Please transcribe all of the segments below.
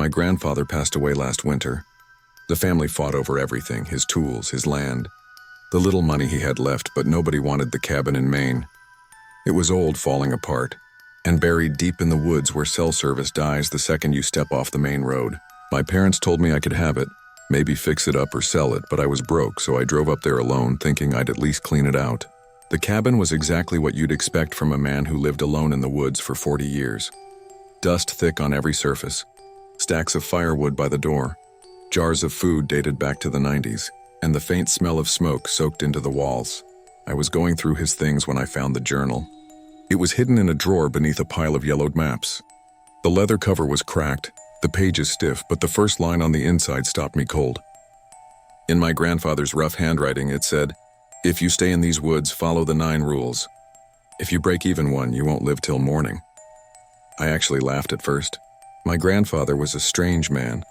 My grandfather passed away last winter. The family fought over everything, his tools, his land, the little money he had left, but nobody wanted the cabin in Maine. It was old, falling apart, and buried deep in the woods where cell service dies the second you step off the main road. My parents told me I could have it, maybe fix it up or sell it, but I was broke, so I drove up there alone, thinking I'd at least clean it out. The cabin was exactly what you'd expect from a man who lived alone in the woods for 40 years. Dust thick on every surface, stacks of firewood by the door, jars of food dated back to the 90s, and the faint smell of smoke soaked into the walls. I was going through his things when I found the journal. It was hidden in a drawer beneath a pile of yellowed maps. The leather cover was cracked, the pages stiff, but the first line on the inside stopped me cold. In my grandfather's rough handwriting, it said, "If you stay in these woods, follow the 9 rules. If you break even one, you won't live till morning." I actually laughed at first. My grandfather was a strange man,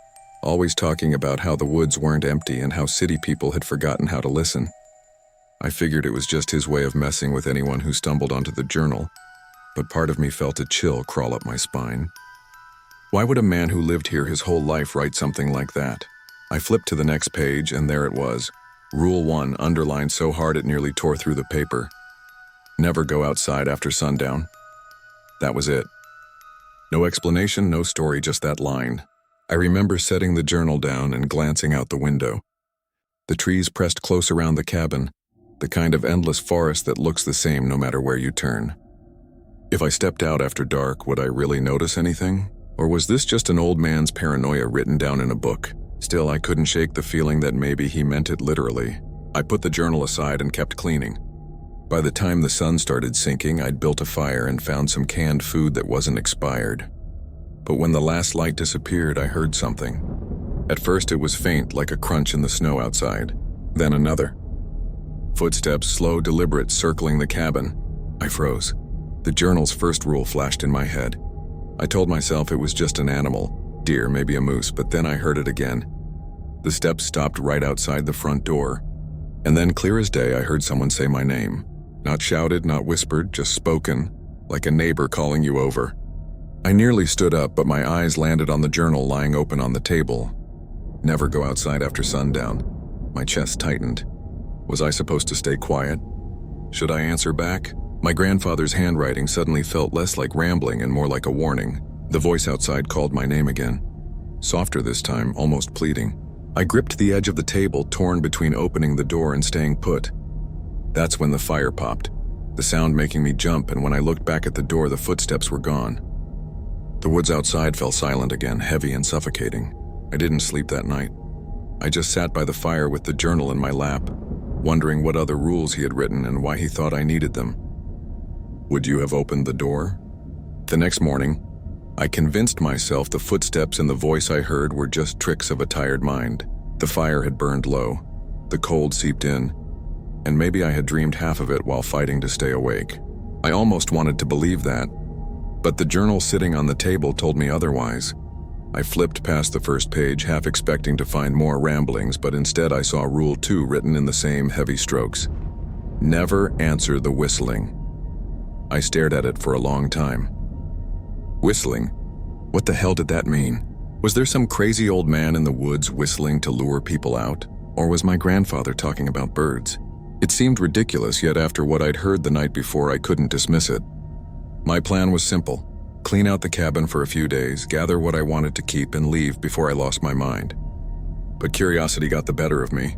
always talking about how the woods weren't empty and how city people had forgotten how to listen. I figured it was just his way of messing with anyone who stumbled onto the journal, but part of me felt a chill crawl up my spine. Why would a man who lived here his whole life write something like that? I flipped to the next page, and there it was. Rule 1, underlined so hard it nearly tore through the paper. Never go outside after sundown. That was it. No explanation, no story, just that line. I remember setting the journal down and glancing out the window. The trees pressed close around the cabin, the kind of endless forest that looks the same no matter where you turn. If I stepped out after dark, would I really notice anything? Or was this just an old man's paranoia written down in a book? Still, I couldn't shake the feeling that maybe he meant it literally. I put the journal aside and kept cleaning. By the time the sun started sinking, I'd built a fire and found some canned food that wasn't expired. But when the last light disappeared, I heard something. At first it was faint, like a crunch in the snow outside. Then another. Footsteps, slow, deliberate, circling the cabin. I froze. The journal's first rule flashed in my head. I told myself it was just an animal, deer, maybe a moose, but then I heard it again. The steps stopped right outside the front door. And then, clear as day, I heard someone say my name. Not shouted, not whispered, just spoken, like a neighbor calling you over. I nearly stood up, but my eyes landed on the journal lying open on the table. Never go outside after sundown. My chest tightened. Was I supposed to stay quiet? Should I answer back? My grandfather's handwriting suddenly felt less like rambling and more like a warning. The voice outside called my name again. Softer this time, almost pleading. I gripped the edge of the table, torn between opening the door and staying put. That's when the fire popped, the sound making me jump, and when I looked back at the door, the footsteps were gone. The woods outside fell silent again, heavy and suffocating. I didn't sleep that night. I just sat by the fire with the journal in my lap, wondering what other rules he had written and why he thought I needed them. Would you have opened the door? The next morning, I convinced myself the footsteps and the voice I heard were just tricks of a tired mind. The fire had burned low, the cold seeped in, and maybe I had dreamed half of it while fighting to stay awake. I almost wanted to believe that, but the journal sitting on the table told me otherwise. I flipped past the first page, half expecting to find more ramblings, but instead I saw Rule 2 written in the same heavy strokes. Never answer the whistling. I stared at it for a long time. Whistling? What the hell did that mean? Was there some crazy old man in the woods whistling to lure people out? Or was my grandfather talking about birds? It seemed ridiculous, yet after what I'd heard the night before, I couldn't dismiss it. My plan was simple. Clean out the cabin for a few days, gather what I wanted to keep, and leave before I lost my mind. But curiosity got the better of me.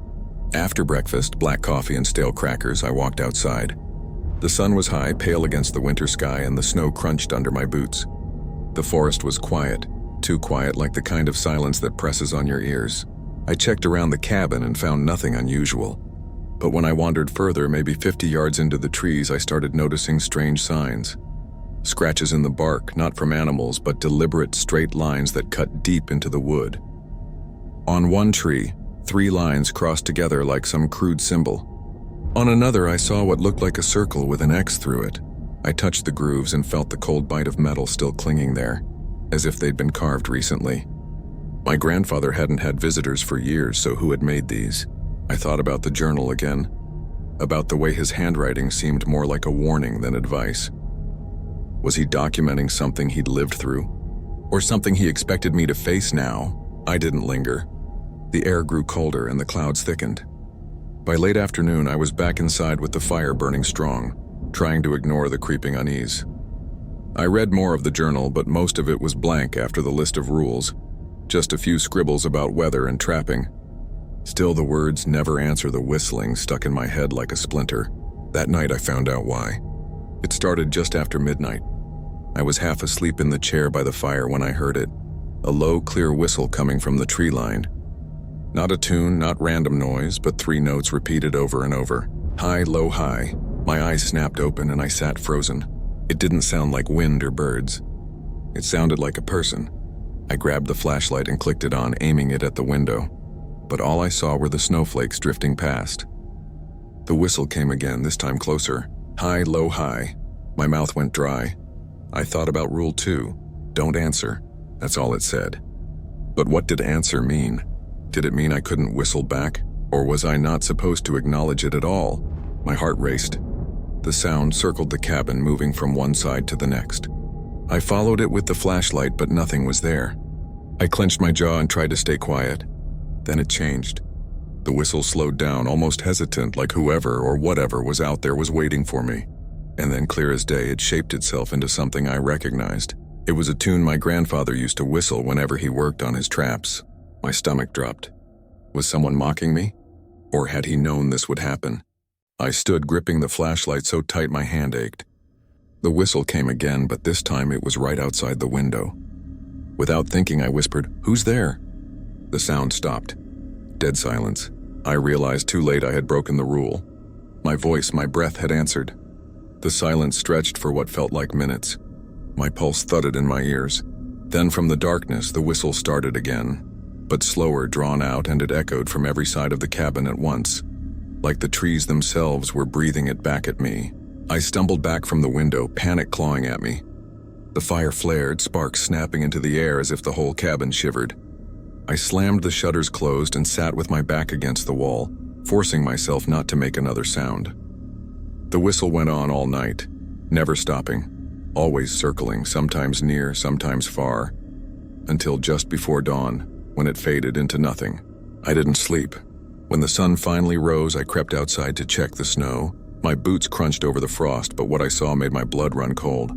After breakfast, black coffee and stale crackers, I walked outside. The sun was high, pale against the winter sky, and the snow crunched under my boots. The forest was quiet, too quiet, like the kind of silence that presses on your ears. I checked around the cabin and found nothing unusual. But when I wandered further, maybe 50 yards into the trees, I started noticing strange signs. Scratches in the bark, not from animals, but deliberate straight lines that cut deep into the wood. On one tree, 3 lines crossed together like some crude symbol. On another, I saw what looked like a circle with an X through it. I touched the grooves and felt the cold bite of metal still clinging there, as if they'd been carved recently. My grandfather hadn't had visitors for years, so who had made these? I thought about the journal again, about the way his handwriting seemed more like a warning than advice. Was he documenting something he'd lived through? Or something he expected me to face now. I didn't linger. The air grew colder and the clouds thickened. By late afternoon, I was back inside with the fire burning strong, trying to ignore the creeping unease. I read more of the journal, but most of it was blank after the list of rules. Just a few scribbles about weather and trapping. Still, the words never answer the whistling stuck in my head like a splinter. That night, I found out why. It started just after midnight. I was half asleep in the chair by the fire when I heard it. A low, clear whistle coming from the tree line. Not a tune, not random noise, but 3 notes repeated over and over. High, low, high. My eyes snapped open and I sat frozen. It didn't sound like wind or birds. It sounded like a person. I grabbed the flashlight and clicked it on, aiming it at the window. But all I saw were the snowflakes drifting past. The whistle came again, this time closer. High, low, high. My mouth went dry. I thought about Rule 2. Don't answer. That's all it said. But what did answer mean? Did it mean I couldn't whistle back? Or was I not supposed to acknowledge it at all? My heart raced. The sound circled the cabin, moving from one side to the next. I followed it with the flashlight, but nothing was there. I clenched my jaw and tried to stay quiet. Then it changed. The whistle slowed down, almost hesitant, like whoever or whatever was out there was waiting for me. And then, clear as day, it shaped itself into something I recognized. It was a tune my grandfather used to whistle whenever he worked on his traps. My stomach dropped. Was someone mocking me? Or had he known this would happen? I stood gripping the flashlight so tight my hand ached. The whistle came again, but this time it was right outside the window. Without thinking, I whispered, "Who's there?" The sound stopped. Dead silence. I realized too late I had broken the rule. My voice, my breath had answered. The silence stretched for what felt like minutes. My pulse thudded in my ears. Then from the darkness, the whistle started again, but slower, drawn out, and it echoed from every side of the cabin at once, like the trees themselves were breathing it back at me. I stumbled back from the window, panic clawing at me. The fire flared, sparks snapping into the air as if the whole cabin shivered. I slammed the shutters closed and sat with my back against the wall, forcing myself not to make another sound. The whistle went on all night, never stopping, always circling, sometimes near, sometimes far, until just before dawn, when it faded into nothing. I didn't sleep. When the sun finally rose, I crept outside to check the snow. My boots crunched over the frost, but what I saw made my blood run cold.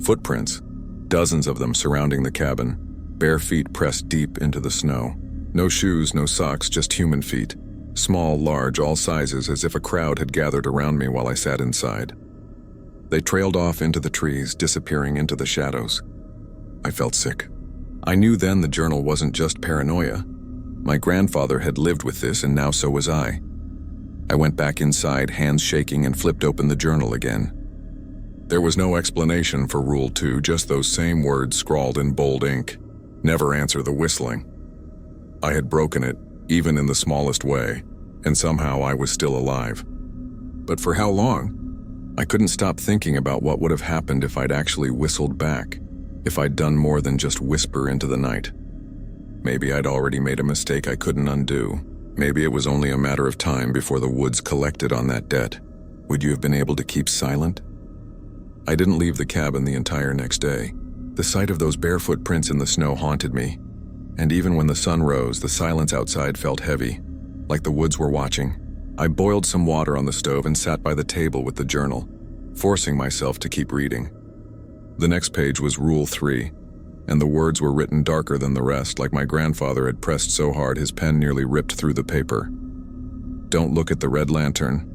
Footprints, dozens of them surrounding the cabin, bare feet pressed deep into the snow. No shoes, no socks, just human feet. Small, large, all sizes, as if a crowd had gathered around me while I sat inside. They trailed off into the trees, disappearing into the shadows. I felt sick. I knew then the journal wasn't just paranoia. My grandfather had lived with this, and now so was I. I went back inside, hands shaking, and flipped open the journal again. There was no explanation for Rule 2, just those same words scrawled in bold ink. Never answer the whistling. I had broken it, even in the smallest way, and somehow I was still alive. But for how long? I couldn't stop thinking about what would have happened if I'd actually whistled back, if I'd done more than just whisper into the night. Maybe I'd already made a mistake I couldn't undo. Maybe it was only a matter of time before the woods collected on that debt. Would you have been able to keep silent? I didn't leave the cabin the entire next day. The sight of those bare footprints in the snow haunted me. And even when the sun rose, the silence outside felt heavy, like the woods were watching. I boiled some water on the stove and sat by the table with the journal, forcing myself to keep reading. The next page was Rule 3, and the words were written darker than the rest, like my grandfather had pressed so hard his pen nearly ripped through the paper. Don't look at the red lantern.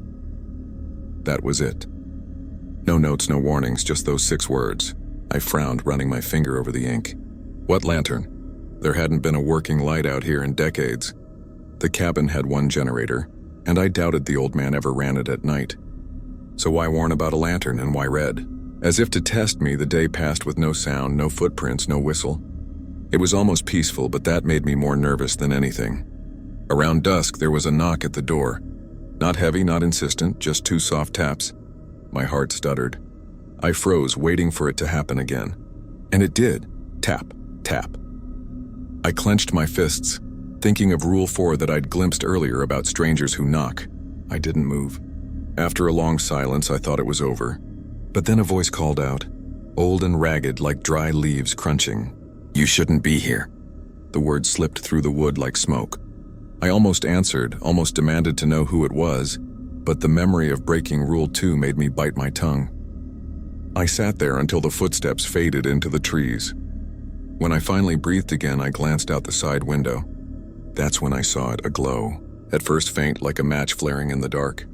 That was it. No notes, no warnings, just those 6 words. I frowned, running my finger over the ink. What lantern? There hadn't been a working light out here in decades. The cabin had one generator, and I doubted the old man ever ran it at night. So why warn about a lantern, and why red? As if to test me, the day passed with no sound, no footprints, no whistle. It was almost peaceful, but that made me more nervous than anything. Around dusk, there was a knock at the door. Not heavy, not insistent, just 2 soft taps. My heart stuttered. I froze, waiting for it to happen again. And it did. Tap, tap. I clenched my fists, thinking of Rule 4 that I'd glimpsed earlier about strangers who knock. I didn't move. After a long silence, I thought it was over. But then a voice called out, old and ragged like dry leaves crunching. "You shouldn't be here." The words slipped through the wood like smoke. I almost answered, almost demanded to know who it was, but the memory of breaking Rule 2 made me bite my tongue. I sat there until the footsteps faded into the trees. When I finally breathed again, I glanced out the side window. That's when I saw it, a glow. At first faint, like a match flaring in the dark.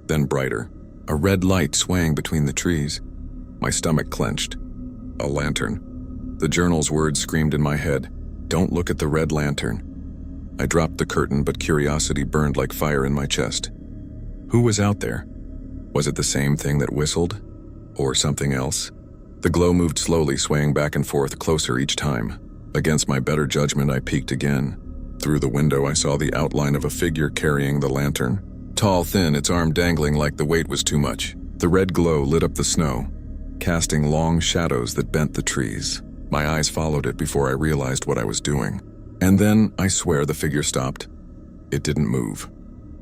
Then brighter, a red light swaying between the trees. My stomach clenched. A lantern. The journal's words screamed in my head, "Don't look at the red lantern." I dropped the curtain, but curiosity burned like fire in my chest. Who was out there? Was it the same thing that whistled? Or something else? The glow moved slowly, swaying back and forth, closer each time. Against my better judgment, I peeked again. Through the window, I saw the outline of a figure carrying the lantern. Tall, thin, its arm dangling like the weight was too much. The red glow lit up the snow, casting long shadows that bent the trees. My eyes followed it before I realized what I was doing. And then, I swear, the figure stopped. It didn't move.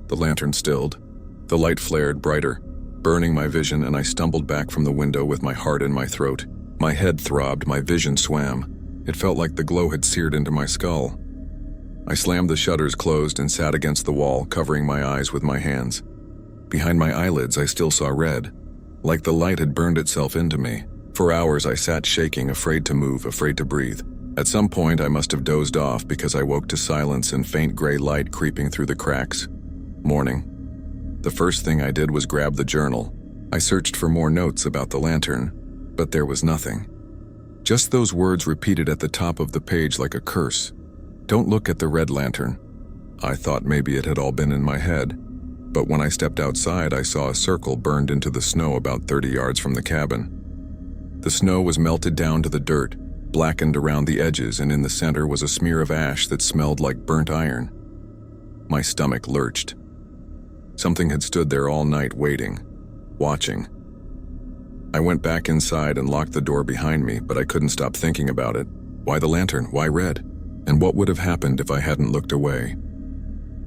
The lantern stilled. The light flared brighter, burning my vision, and I stumbled back from the window with my heart in my throat. My head throbbed, my vision swam. It felt like the glow had seared into my skull. I slammed the shutters closed and sat against the wall, covering my eyes with my hands. Behind my eyelids, I still saw red, like the light had burned itself into me. For hours, I sat shaking, afraid to move, afraid to breathe. At some point, I must have dozed off because I woke to silence and faint gray light creeping through the cracks. Morning. The first thing I did was grab the journal. I searched for more notes about the lantern, but there was nothing. Just those words repeated at the top of the page like a curse. "Don't look at the red lantern." I thought maybe it had all been in my head, but when I stepped outside, I saw a circle burned into the snow about 30 yards from the cabin. The snow was melted down to the dirt, blackened around the edges, and in the center was a smear of ash that smelled like burnt iron. My stomach lurched. Something had stood there all night waiting, watching. I went back inside and locked the door behind me, but I couldn't stop thinking about it. Why the lantern? Why red? And what would have happened if I hadn't looked away?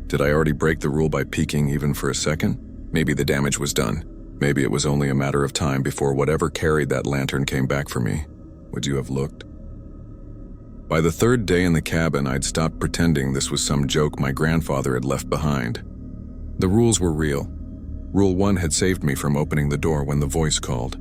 Did I already break the rule by peeking even for a second? Maybe the damage was done. Maybe it was only a matter of time before whatever carried that lantern came back for me. Would you have looked? By the third day in the cabin, I'd stopped pretending this was some joke my grandfather had left behind. The rules were real. Rule 1 had saved me from opening the door when the voice called.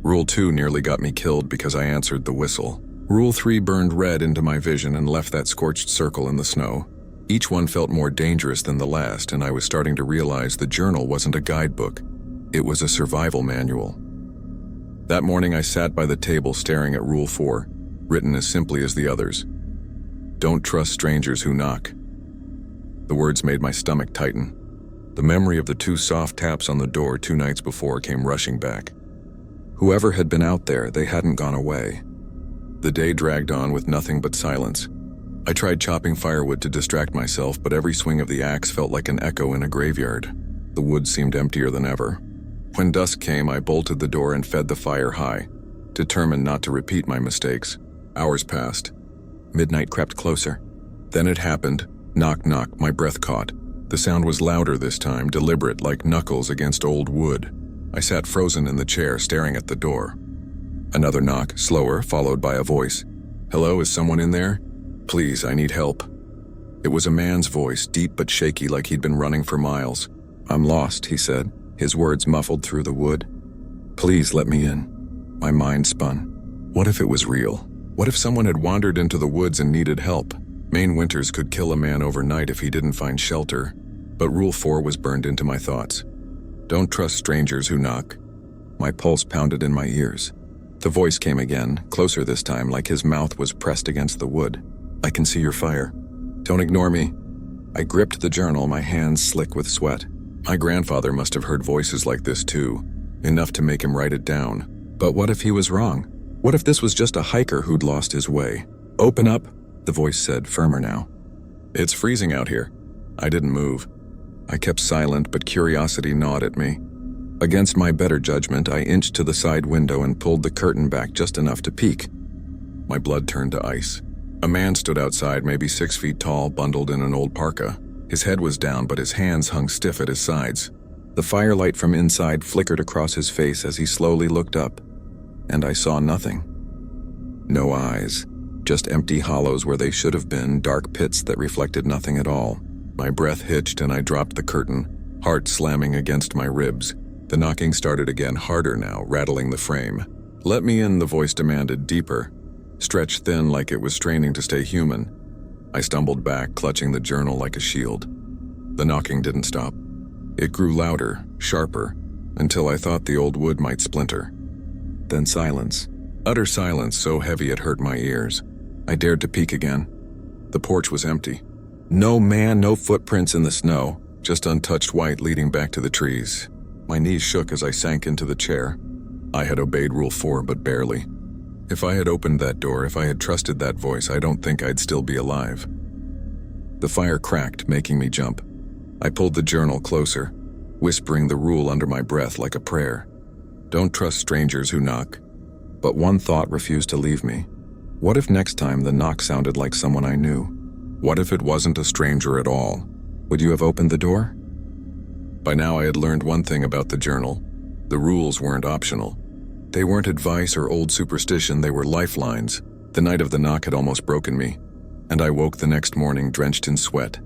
Rule 2 nearly got me killed because I answered the whistle. Rule 3 burned red into my vision and left that scorched circle in the snow. Each one felt more dangerous than the last, and I was starting to realize the journal wasn't a guidebook. It was a survival manual. That morning I sat by the table staring at Rule 4, written as simply as the others. "Don't trust strangers who knock." The words made my stomach tighten. The memory of the 2 soft taps on the door 2 nights before came rushing back. Whoever had been out there, they hadn't gone away. The day dragged on with nothing but silence. I tried chopping firewood to distract myself, but every swing of the axe felt like an echo in a graveyard. The wood seemed emptier than ever. When dusk came, I bolted the door and fed the fire high, determined not to repeat my mistakes. Hours passed. Midnight crept closer. Then it happened. Knock, knock, my breath caught. The sound was louder this time, deliberate, like knuckles against old wood. I sat frozen in the chair, staring at the door. Another knock, slower, followed by a voice. "Hello, is someone in there? Please, I need help." It was a man's voice, deep but shaky, like he'd been running for miles. "I'm lost," he said, his words muffled through the wood. "Please let me in." My mind spun. What if it was real? What if someone had wandered into the woods and needed help? Maine winters could kill a man overnight if he didn't find shelter, but Rule 4 was burned into my thoughts. Don't trust strangers who knock. My pulse pounded in my ears. The voice came again, closer this time, like his mouth was pressed against the wood. "I can see your fire. Don't ignore me." I gripped the journal, my hands slick with sweat. My grandfather must have heard voices like this too, enough to make him write it down. But what if he was wrong? What if this was just a hiker who'd lost his way? "Open up," the voice said, firmer now. "It's freezing out here." I didn't move. I kept silent, but curiosity gnawed at me. Against my better judgment, I inched to the side window and pulled the curtain back just enough to peek. My blood turned to ice. A man stood outside, maybe 6 feet tall, bundled in an old parka. His head was down, but his hands hung stiff at his sides. The firelight from inside flickered across his face as he slowly looked up, and I saw nothing. No eyes, Just empty hollows where they should have been, dark pits that reflected nothing at all. My breath hitched and I dropped the curtain, heart slamming against my ribs. The knocking started again, harder now, rattling the frame. "Let me in," the voice demanded, deeper, stretched thin like it was straining to stay human. I stumbled back, clutching the journal like a shield. The knocking didn't stop. It grew louder, sharper, until I thought the old wood might splinter. Then silence. Utter silence, so heavy it hurt my ears. I dared to peek again. The porch was empty. No man, no footprints in the snow, just untouched white leading back to the trees. My knees shook as I sank into the chair. I had obeyed Rule 4, but barely. If I had opened that door, if I had trusted that voice, I don't think I'd still be alive. The fire cracked, making me jump. I pulled the journal closer, whispering the rule under my breath like a prayer. Don't trust strangers who knock. But one thought refused to leave me. What if next time the knock sounded like someone I knew? What if it wasn't a stranger at all? Would you have opened the door? By now I had learned one thing about the journal. The rules weren't optional. They weren't advice or old superstition, they were lifelines. The night of the knock had almost broken me, and I woke the next morning drenched in sweat.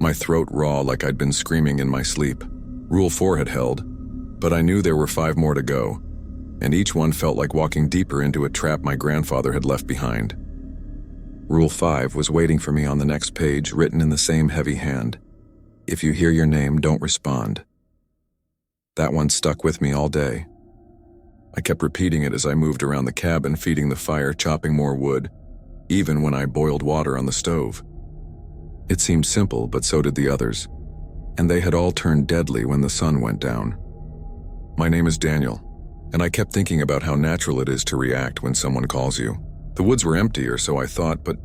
My throat raw like I'd been screaming in my sleep. Rule 4 had held, but I knew there were 5 more to go, and each one felt like walking deeper into a trap my grandfather had left behind. Rule 5 was waiting for me on the next page, written in the same heavy hand. If you hear your name, don't respond. That one stuck with me all day. I kept repeating it as I moved around the cabin, feeding the fire, chopping more wood, even when I boiled water on the stove. It seemed simple, but so did the others, and they had all turned deadly when the sun went down. My name is Daniel, and I kept thinking about how natural it is to react when someone calls you. The woods were empty, or so I thought, but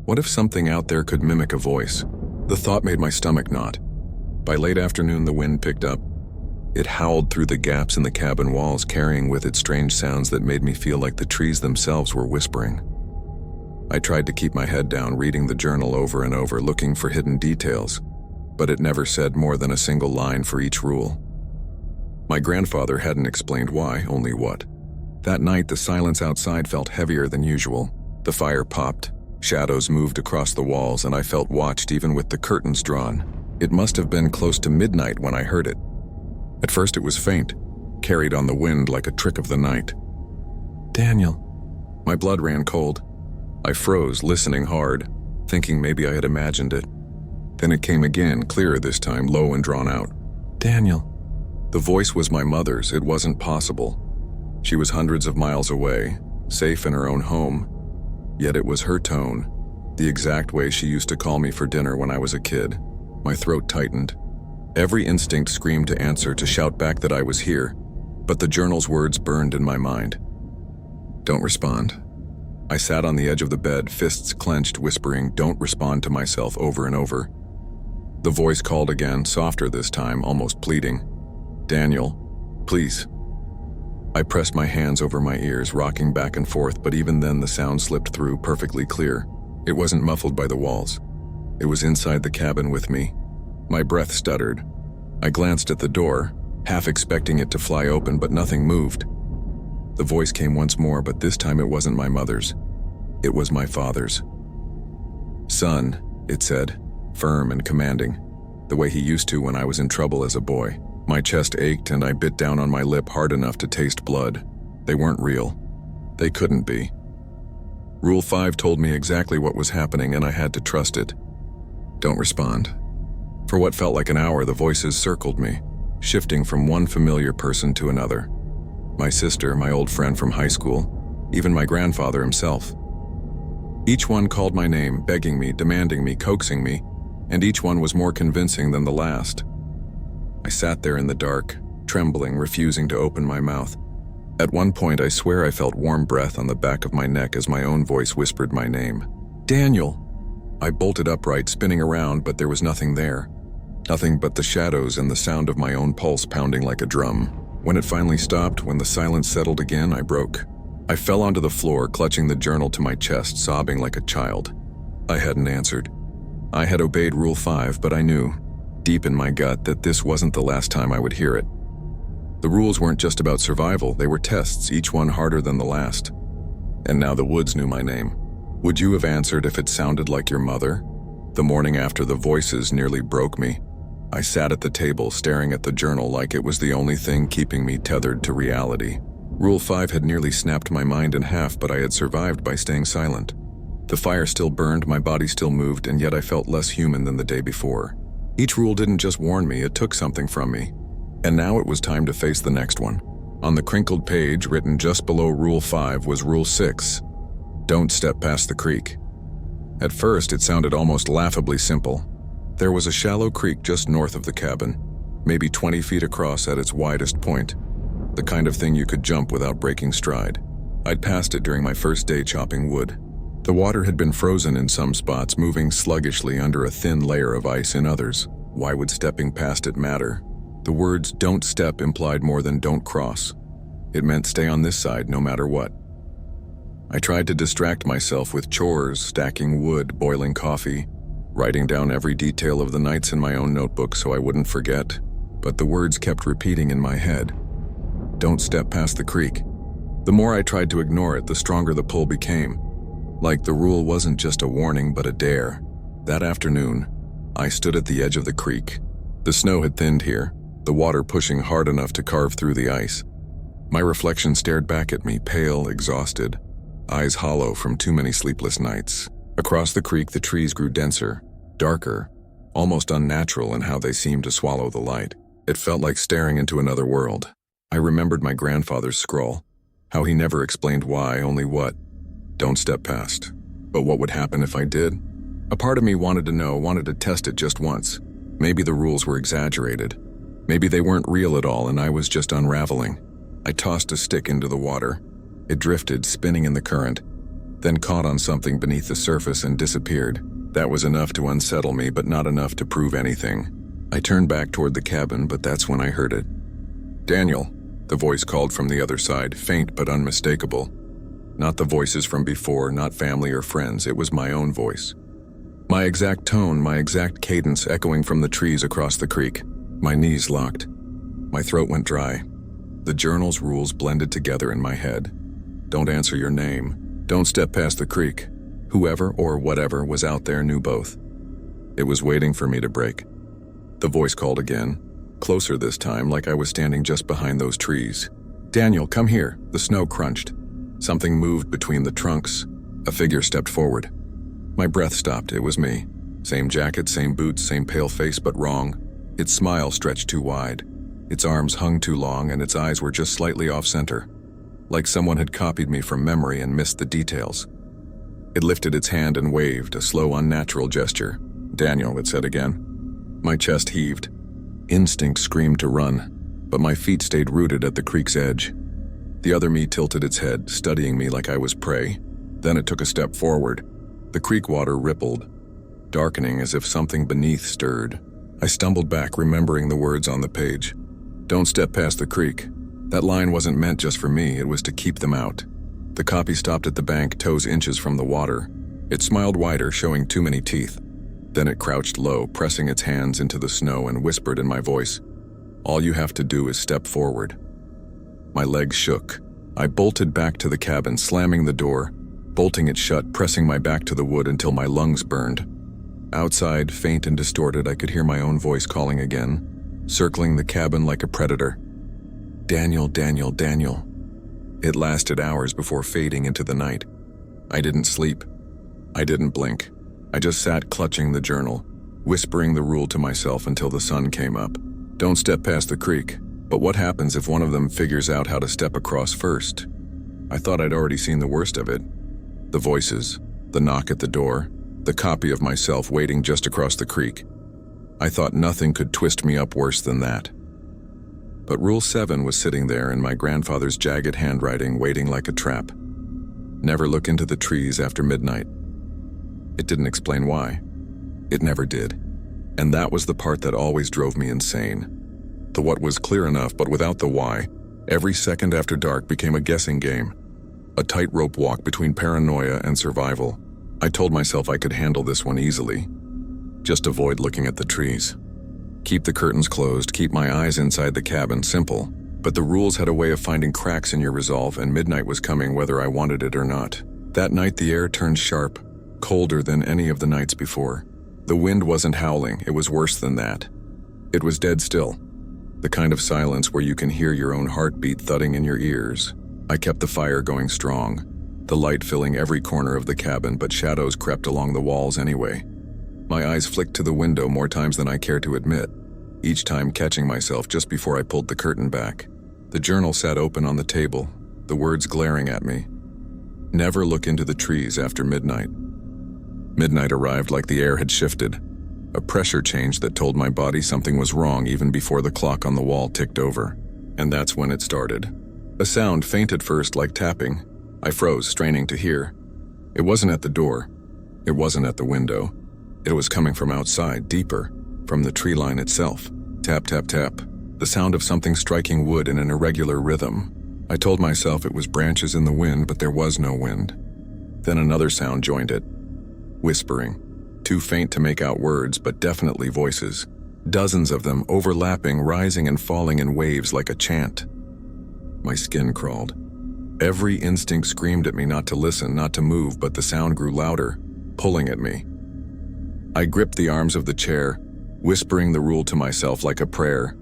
what if something out there could mimic a voice? The thought made my stomach knot. By late afternoon, the wind picked up. It howled through the gaps in the cabin walls, carrying with it strange sounds that made me feel like the trees themselves were whispering. I tried to keep my head down, reading the journal over and over, looking for hidden details, but it never said more than a single line for each rule. My grandfather hadn't explained why, only what. That night, the silence outside felt heavier than usual. The fire popped, shadows moved across the walls, and I felt watched even with the curtains drawn. It must have been close to midnight when I heard it. At first it was faint, carried on the wind like a trick of the night. "Daniel." My blood ran cold. I froze, listening hard, thinking maybe I had imagined it. Then it came again, clearer this time, low and drawn out. "Daniel." The voice was my mother's. It wasn't possible. She was hundreds of miles away, safe in her own home. Yet it was her tone, the exact way she used to call me for dinner when I was a kid. My throat tightened. Every instinct screamed to answer, to shout back that I was here, but the journal's words burned in my mind. "Don't respond." I sat on the edge of the bed, fists clenched, whispering, "Don't respond," to myself over and over. The voice called again, softer this time, almost pleading. "Daniel, please." I pressed my hands over my ears, rocking back and forth, but even then the sound slipped through, perfectly clear. It wasn't muffled by the walls. It was inside the cabin with me. My breath stuttered. I glanced at the door, half expecting it to fly open, but nothing moved. The voice came once more, but this time it wasn't my mother's. It was my father's. "Son," it said, firm and commanding, the way he used to when I was in trouble as a boy. My chest ached and I bit down on my lip hard enough to taste blood. They weren't real. They couldn't be. Rule 5 told me exactly what was happening, and I had to trust it. Don't respond. For what felt like an hour, the voices circled me, shifting from one familiar person to another. My sister, my old friend from high school, even my grandfather himself. Each one called my name, begging me, demanding me, coaxing me, and each one was more convincing than the last. I sat there in the dark, trembling, refusing to open my mouth. At one point, I swear I felt warm breath on the back of my neck as my own voice whispered my name. "Daniel!" I bolted upright, spinning around, but there was nothing there. Nothing but the shadows and the sound of my own pulse pounding like a drum. When it finally stopped, when the silence settled again, I broke. I fell onto the floor, clutching the journal to my chest, sobbing like a child. I hadn't answered. I had obeyed Rule 5, but I knew, deep in my gut, that this wasn't the last time I would hear it. The rules weren't just about survival, they were tests, each one harder than the last. And now the woods knew my name. Would you have answered if it sounded like your mother? The morning after the voices nearly broke me, I sat at the table staring at the journal like it was the only thing keeping me tethered to reality. Rule 5 had nearly snapped my mind in half, but I had survived by staying silent. The fire still burned, my body still moved, and yet I felt less human than the day before. Each rule didn't just warn me, it took something from me. And now it was time to face the next one. On the crinkled page, written just below Rule 5, was Rule 6. Don't step past the creek. At first, it sounded almost laughably simple. There was a shallow creek just north of the cabin, maybe 20 feet across at its widest point. The kind of thing you could jump without breaking stride. I'd passed it during my first day chopping wood. The water had been frozen in some spots, moving sluggishly under a thin layer of ice in others. Why would stepping past it matter? The words "don't step" implied more than "don't cross." It meant stay on this side no matter what. I tried to distract myself with chores, stacking wood, boiling coffee, writing down every detail of the nights in my own notebook so I wouldn't forget, but the words kept repeating in my head. Don't step past the creek. The more I tried to ignore it, the stronger the pull became. Like the rule wasn't just a warning, but a dare. That afternoon, I stood at the edge of the creek. The snow had thinned here, the water pushing hard enough to carve through the ice. My reflection stared back at me, pale, exhausted, eyes hollow from too many sleepless nights. Across the creek, the trees grew denser, darker, almost unnatural in how they seemed to swallow the light. It felt like staring into another world. I remembered my grandfather's scroll, how he never explained why, only what. Don't step past. But what would happen if I did? A part of me wanted to know, wanted to test it just once. Maybe the rules were exaggerated. Maybe they weren't real at all and I was just unraveling. I tossed a stick into the water. It drifted, spinning in the current, then caught on something beneath the surface and disappeared. That was enough to unsettle me, but not enough to prove anything. I turned back toward the cabin, but that's when I heard it. "Daniel," the voice called from the other side, faint but unmistakable. Not the voices from before, not family or friends, it was my own voice. My exact tone, my exact cadence echoing from the trees across the creek. My knees locked. My throat went dry. The journal's rules blended together in my head. Don't answer your name. Don't step past the creek. Whoever or whatever was out there knew both. It was waiting for me to break. The voice called again, closer this time, like I was standing just behind those trees. "Daniel, come here." The snow crunched. Something moved between the trunks. A figure stepped forward. My breath stopped. It was me. Same jacket, same boots, same pale face, but wrong. Its smile stretched too wide. Its arms hung too long, and its eyes were just slightly off-center. Like someone had copied me from memory and missed the details. It lifted its hand and waved, a slow, unnatural gesture. "Daniel," it said again. My chest heaved. Instinct screamed to run, but my feet stayed rooted at the creek's edge. The other me tilted its head, studying me like I was prey. Then it took a step forward. The creek water rippled, darkening as if something beneath stirred. I stumbled back, remembering the words on the page. Don't step past the creek. That line wasn't meant just for me, it was to keep them out. The copy stopped at the bank, toes inches from the water. It smiled wider, showing too many teeth. Then it crouched low, pressing its hands into the snow and whispered in my voice, "All you have to do is step forward." My legs shook. I bolted back to the cabin, slamming the door, bolting it shut, pressing my back to the wood until my lungs burned. Outside, faint and distorted, I could hear my own voice calling again, circling the cabin like a predator. "Daniel, Daniel, Daniel." It lasted hours before fading into the night. I didn't sleep. I didn't blink. I just sat clutching the journal, whispering the rule to myself until the sun came up. Don't step past the creek. But what happens if one of them figures out how to step across first? I thought I'd already seen the worst of it. The voices, the knock at the door, the copy of myself waiting just across the creek. I thought nothing could twist me up worse than that. But Rule 7 was sitting there in my grandfather's jagged handwriting, waiting like a trap. Never look into the trees after midnight. It didn't explain why. It never did. And that was the part that always drove me insane. The what was clear enough, but without the why. Every second after dark became a guessing game. A tightrope walk between paranoia and survival. I told myself I could handle this one easily. Just avoid looking at the trees. Keep the curtains closed, keep my eyes inside the cabin, simple. But the rules had a way of finding cracks in your resolve, and midnight was coming whether I wanted it or not. That night the air turned sharp, colder than any of the nights before. The wind wasn't howling, it was worse than that. It was dead still, the kind of silence where you can hear your own heartbeat thudding in your ears. I kept the fire going strong, the light filling every corner of the cabin, but shadows crept along the walls anyway. My eyes flicked to the window more times than I care to admit, each time catching myself just before I pulled the curtain back. The journal sat open on the table, the words glaring at me. Never look into the trees after midnight. Midnight arrived like the air had shifted, a pressure change that told my body something was wrong even before the clock on the wall ticked over. And that's when it started. A sound, faint at first like tapping. I froze, straining to hear. It wasn't at the door. It wasn't at the window. It was coming from outside, deeper, from the tree line itself. Tap, tap, tap. The sound of something striking wood in an irregular rhythm. I told myself it was branches in the wind, but there was no wind. Then another sound joined it. Whispering. Too faint to make out words, but definitely voices. Dozens of them, overlapping, rising and falling in waves like a chant. My skin crawled. Every instinct screamed at me not to listen, not to move, but the sound grew louder, pulling at me. I gripped the arms of the chair, whispering the rule to myself like a prayer.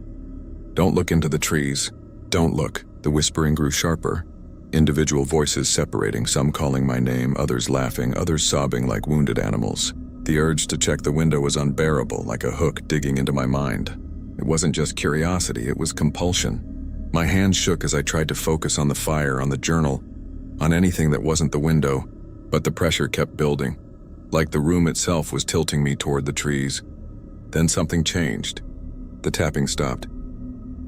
Don't look into the trees. Don't look. The whispering grew sharper. Individual voices separating, some calling my name, others laughing, others sobbing like wounded animals. The urge to check the window was unbearable, like a hook digging into my mind. It wasn't just curiosity, it was compulsion. My hands shook as I tried to focus on the fire, on the journal, on anything that wasn't the window, but the pressure kept building, like the room itself was tilting me toward the trees. Then something changed. The tapping stopped.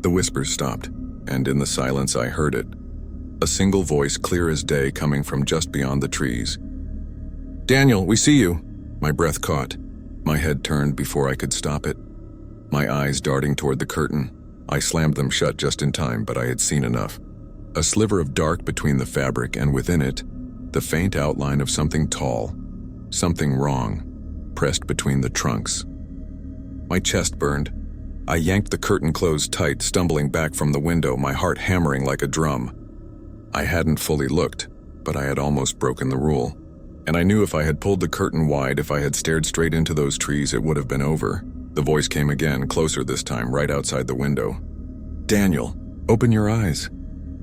The whispers stopped, and in the silence I heard it. A single voice, clear as day, coming from just beyond the trees. "Daniel, we see you!" My breath caught. My head turned before I could stop it. My eyes darting toward the curtain. I slammed them shut just in time, but I had seen enough. A sliver of dark between the fabric, and within it, the faint outline of something tall, something wrong, pressed between the trunks. My chest burned. I yanked the curtain closed tight, stumbling back from the window, my heart hammering like a drum. I hadn't fully looked, but I had almost broken the rule. And I knew if I had pulled the curtain wide, if I had stared straight into those trees, it would have been over. The voice came again, closer this time, right outside the window. "Daniel, open your eyes."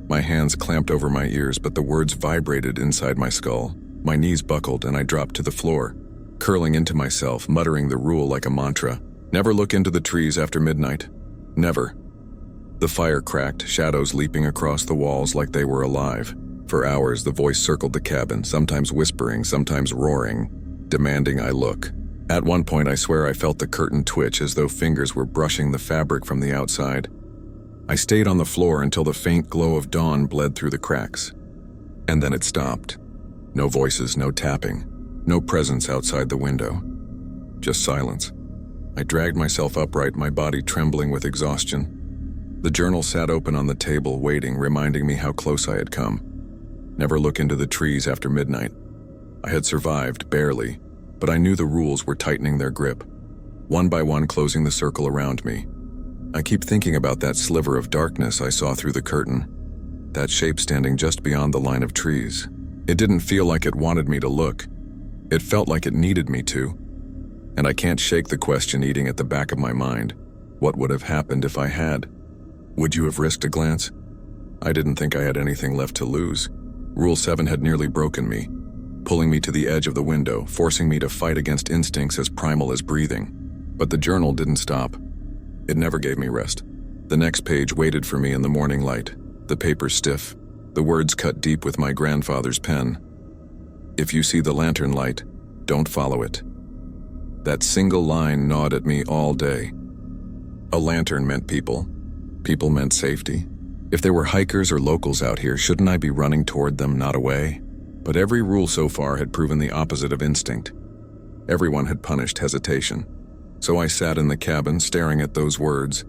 My hands clamped over my ears, but the words vibrated inside my skull. My knees buckled and I dropped to the floor, curling into myself, muttering the rule like a mantra. Never look into the trees after midnight. Never. The fire cracked, shadows leaping across the walls like they were alive. For hours, the voice circled the cabin, sometimes whispering, sometimes roaring, demanding I look. At one point, I swear I felt the curtain twitch as though fingers were brushing the fabric from the outside. I stayed on the floor until the faint glow of dawn bled through the cracks. And then it stopped. No voices, no tapping, no presence outside the window. Just silence. I dragged myself upright, my body trembling with exhaustion. The journal sat open on the table, waiting, reminding me how close I had come. Never look into the trees after midnight. I had survived, barely, but I knew the rules were tightening their grip, one by one closing the circle around me. I keep thinking about that sliver of darkness I saw through the curtain, that shape standing just beyond the line of trees. It didn't feel like it wanted me to look. It felt like it needed me to. And I can't shake the question eating at the back of my mind. What would have happened if I had? Would you have risked a glance? I didn't think I had anything left to lose. Rule 7 had nearly broken me, pulling me to the edge of the window, forcing me to fight against instincts as primal as breathing. But the journal didn't stop. It never gave me rest. The next page waited for me in the morning light, the paper stiff, the words cut deep with my grandfather's pen. If you see the lantern light, don't follow it. That single line gnawed at me all day. A lantern meant people. People meant safety. If there were hikers or locals out here, shouldn't I be running toward them, not away? But every rule so far had proven the opposite of instinct. Everyone had punished hesitation. So I sat in the cabin, staring at those words,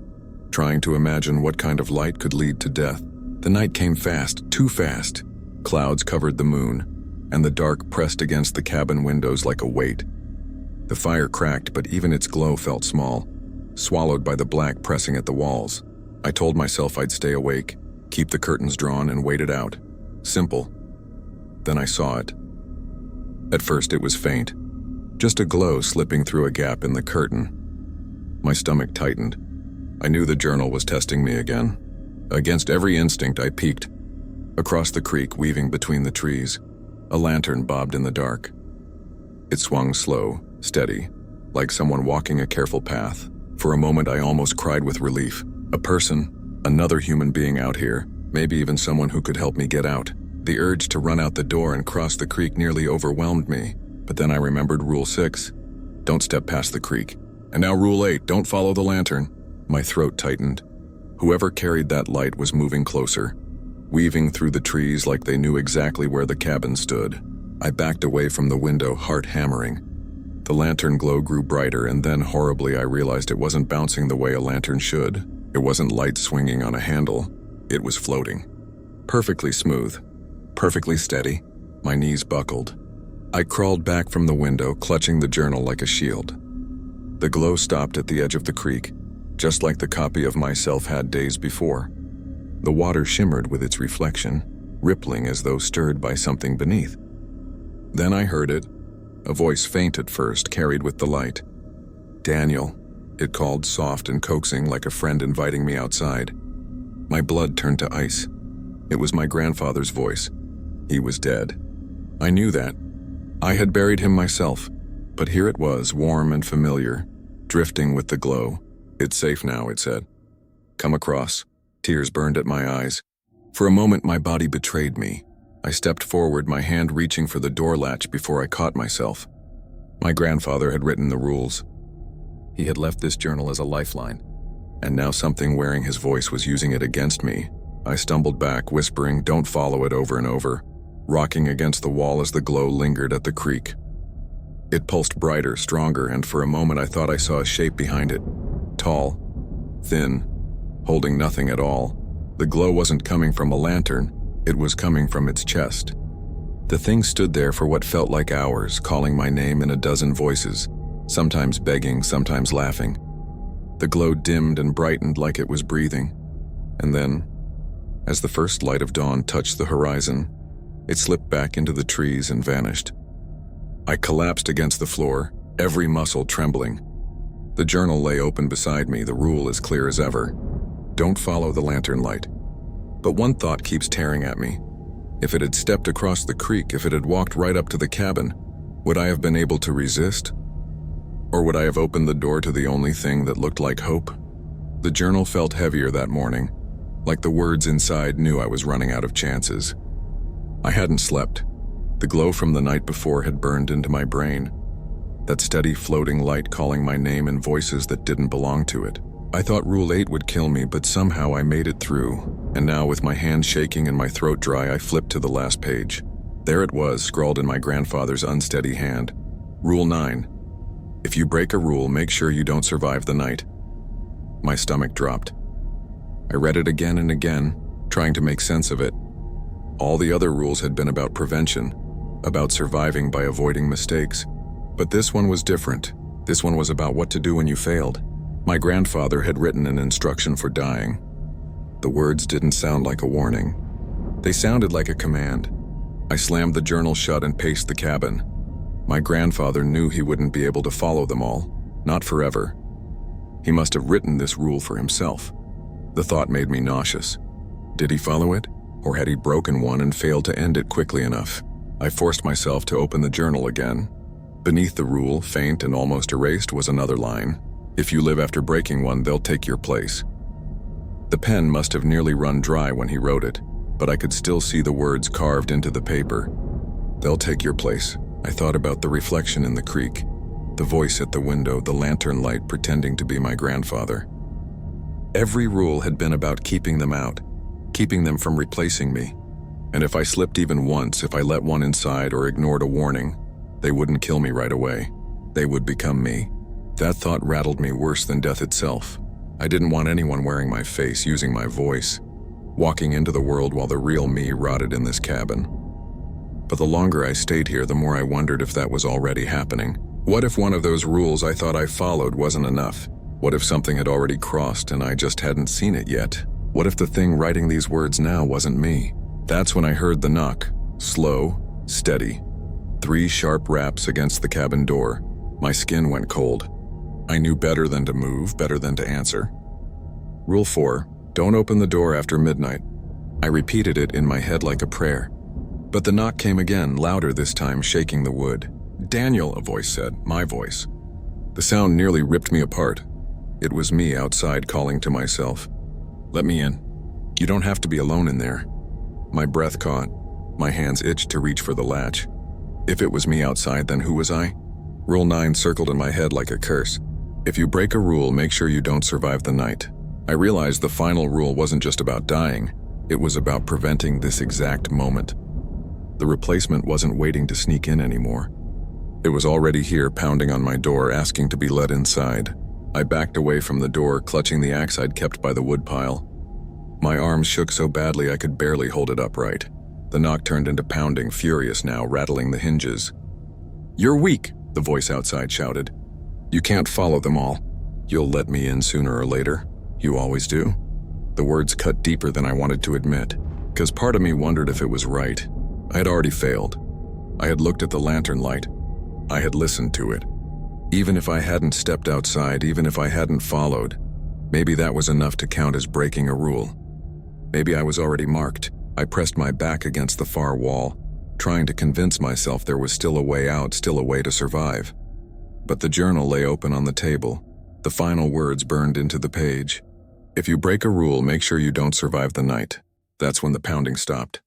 trying to imagine what kind of light could lead to death. The night came fast, too fast. Clouds covered the moon, and the dark pressed against the cabin windows like a weight. The fire cracked, but even its glow felt small, swallowed by the black pressing at the walls. I told myself I'd stay awake, keep the curtains drawn, and wait it out. Simple. Then I saw it. At first it was faint, just a glow slipping through a gap in the curtain. My stomach tightened. I knew the journal was testing me again. Against every instinct, I peeked. Across the creek, weaving between the trees, a lantern bobbed in the dark. It swung slow, steady, like someone walking a careful path. For a moment, I almost cried with relief. A person, another human being out here, maybe even someone who could help me get out. The urge to run out the door and cross the creek nearly overwhelmed me, but then I remembered Rule 6, don't step past the creek. And now Rule 8, don't follow the lantern. My throat tightened. Whoever carried that light was moving closer, weaving through the trees like they knew exactly where the cabin stood. I backed away from the window, heart hammering. The lantern glow grew brighter, and then horribly I realized it wasn't bouncing the way a lantern should. It wasn't light swinging on a handle. It was floating. Perfectly smooth. Perfectly steady. My knees buckled. I crawled back from the window, clutching the journal like a shield. The glow stopped at the edge of the creek, just like the copy of myself had days before. The water shimmered with its reflection, rippling as though stirred by something beneath. Then I heard it, a voice faint at first, carried with the light. "Daniel," it called, soft and coaxing, like a friend inviting me outside. My blood turned to ice. It was my grandfather's voice. He was dead. I knew that. I had buried him myself, but here it was, warm and familiar, drifting with the glow. "It's safe now," it said. "Come across." Tears burned at my eyes. For a moment, my body betrayed me. I stepped forward, my hand reaching for the door latch before I caught myself. My grandfather had written the rules. He had left this journal as a lifeline, and now something wearing his voice was using it against me. I stumbled back, whispering, "Don't follow it," over and over, rocking against the wall as the glow lingered at the creek. It pulsed brighter, stronger, and for a moment I thought I saw a shape behind it. Tall, thin, holding nothing at all. The glow wasn't coming from a lantern, it was coming from its chest. The thing stood there for what felt like hours, calling my name in a dozen voices, sometimes begging, sometimes laughing. The glow dimmed and brightened like it was breathing. And then, as the first light of dawn touched the horizon, it slipped back into the trees and vanished. I collapsed against the floor, every muscle trembling. The journal lay open beside me, the rule as clear as ever. Don't follow the lantern light. But one thought keeps tearing at me. If it had stepped across the creek, if it had walked right up to the cabin, would I have been able to resist? Or would I have opened the door to the only thing that looked like hope? The journal felt heavier that morning, like the words inside knew I was running out of chances. I hadn't slept. The glow from the night before had burned into my brain. That steady floating light calling my name in voices that didn't belong to it. I thought Rule 8 would kill me, but somehow I made it through. And now, with my hands shaking and my throat dry, I flipped to the last page. There it was, scrawled in my grandfather's unsteady hand. Rule 9. If you break a rule, make sure you don't survive the night. My stomach dropped. I read it again and again, trying to make sense of it. All the other rules had been about prevention, about surviving by avoiding mistakes. But this one was different. This one was about what to do when you failed. My grandfather had written an instruction for dying. The words didn't sound like a warning. They sounded like a command. I slammed the journal shut and paced the cabin. My grandfather knew he wouldn't be able to follow them all, not forever. He must have written this rule for himself. The thought made me nauseous. Did he follow it? Or had he broken one and failed to end it quickly enough? I forced myself to open the journal again. Beneath the rule, faint and almost erased, was another line. If you live after breaking one, they'll take your place. The pen must have nearly run dry when he wrote it, but I could still see the words carved into the paper. They'll take your place. I thought about the reflection in the creek, the voice at the window, the lantern light pretending to be my grandfather. Every rule had been about keeping them out, keeping them from replacing me. And if I slipped even once, if I let one inside or ignored a warning, they wouldn't kill me right away. They would become me. That thought rattled me worse than death itself. I didn't want anyone wearing my face, using my voice, walking into the world while the real me rotted in this cabin. But the longer I stayed here, the more I wondered if that was already happening. What if one of those rules I thought I followed wasn't enough? What if something had already crossed and I just hadn't seen it yet? What if the thing writing these words now wasn't me? That's when I heard the knock, slow, steady. 3 sharp raps against the cabin door. My skin went cold. I knew better than to move, better than to answer. Rule 4, don't open the door after midnight. I repeated it in my head like a prayer. But the knock came again, louder this time, shaking the wood. "Daniel," a voice said, my voice. The sound nearly ripped me apart. It was me outside calling to myself. "Let me in. You don't have to be alone in there." My breath caught. My hands itched to reach for the latch. If it was me outside, then who was I? Rule 9 circled in my head like a curse. If you break a rule, make sure you don't survive the night. I realized the final rule wasn't just about dying. It was about preventing this exact moment. The replacement wasn't waiting to sneak in anymore. It was already here, pounding on my door, asking to be let inside. I backed away from the door, clutching the axe I'd kept by the woodpile. My arms shook so badly I could barely hold it upright. The knock turned into pounding, furious now, rattling the hinges. "You're weak," the voice outside shouted. "You can't follow them all. You'll let me in sooner or later. You always do." The words cut deeper than I wanted to admit, because part of me wondered if it was right. I had already failed. I had looked at the lantern light. I had listened to it. Even if I hadn't stepped outside, even if I hadn't followed, maybe that was enough to count as breaking a rule. Maybe I was already marked. I pressed my back against the far wall, trying to convince myself there was still a way out, still a way to survive. But the journal lay open on the table. The final words burned into the page. "If you break a rule, make sure you don't survive the night." That's when the pounding stopped.